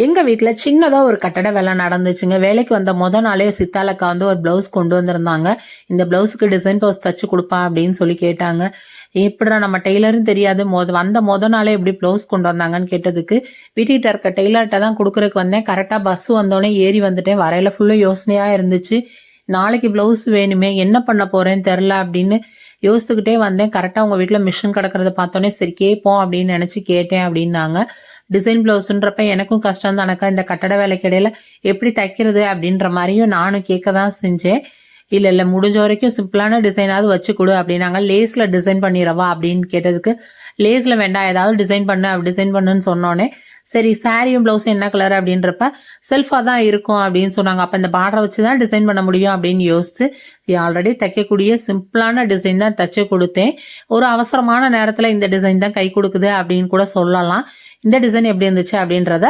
எங்க வீட்ல சின்னதா ஒரு கட்டட வேலை நடந்துச்சுங்க. வேலைக்கு வந்த நாளே சித்தாளக்கா வந்து ஒரு ப்ளவுஸ் கொண்டு வந்திருந்தாங்க. இந்த ப்ளவுஸுக்கு டிசைன் ப்ளவுஸ் தச்சு குடுப்பா அப்படின்னு சொல்லி கேட்டாங்க. எப்புட்றா நம்ம டெய்லர்ன்னு தெரியாது. வந்த நாளே எப்படி ப்ளவுஸ் கொண்டு வந்தாங்கன்னு கேட்டதுக்கு, வீட்டுக்கிட்ட இருக்க டெய்லர்ட்ட தான் குடுக்குறதுக்கு வந்தேன். கரெக்ட்டா பஸ் வந்தோனே ஏறி வந்துட்டேன். வரையில ஃபுல்லா யோசனையா இருந்துச்சு. நாளைக்கு ப்ளவுஸ் வேணுமே, என்ன பண்ண போறேன்னு தெர்ல அப்படின்னு யோசித்துக்கிட்டே வந்தேன். கரெக்ட்டா உங்க வீட்ல மிஷின் கிடக்கிறத பார்த்தோனே, சரி கேட்போம் அப்படின்னு நெனச்சு கேட்டேன் அப்படின்னாங்க. டிசைன் ப்ளவுஸுன்றப்ப எனக்கும் கஷ்டம் தானக்கா. இந்த கட்டட வேலைக்கு இடையில எப்படி தைக்கிறது அப்படின்ற மாரியும் நானும் கேட்க தான் செஞ்சேன். இல்ல முடிஞ்ச வரைக்கும் சிம்பிளான டிசைனாவது வச்சு குடு அப்படின்னாங்க. லேஸ்ல டிசைன் பண்ணிறவா அப்படின்னு கேட்டதுக்கு, லேஸ்ல வேண்டாம் ஏதாவது டிசைன் பண்ணுன்னு சொன்னோனே, சரி சாரியும் ப்ளவுஸும் என்ன கலர் அப்படின்றப்ப, செல்ஃபா தான் இருக்கும் அப்படின்னு சொன்னாங்க. அப்ப இந்த பார்டர வச்சு தான் டிசைன் பண்ண முடியும் அப்படின்னு யோசிச்சு, ஆல்ரெடி தைக்கக்கூடிய சிம்பிளான டிசைன் தான் தச்சு குடுத்தேன். ஒரு அவசரமான நேரத்துல இந்த டிசைன் தான் கை குடுக்குது அப்படின்னு கூட சொல்லலாம். இந்த டிசைன் எப்படி இருந்துச்சு அப்படின்றத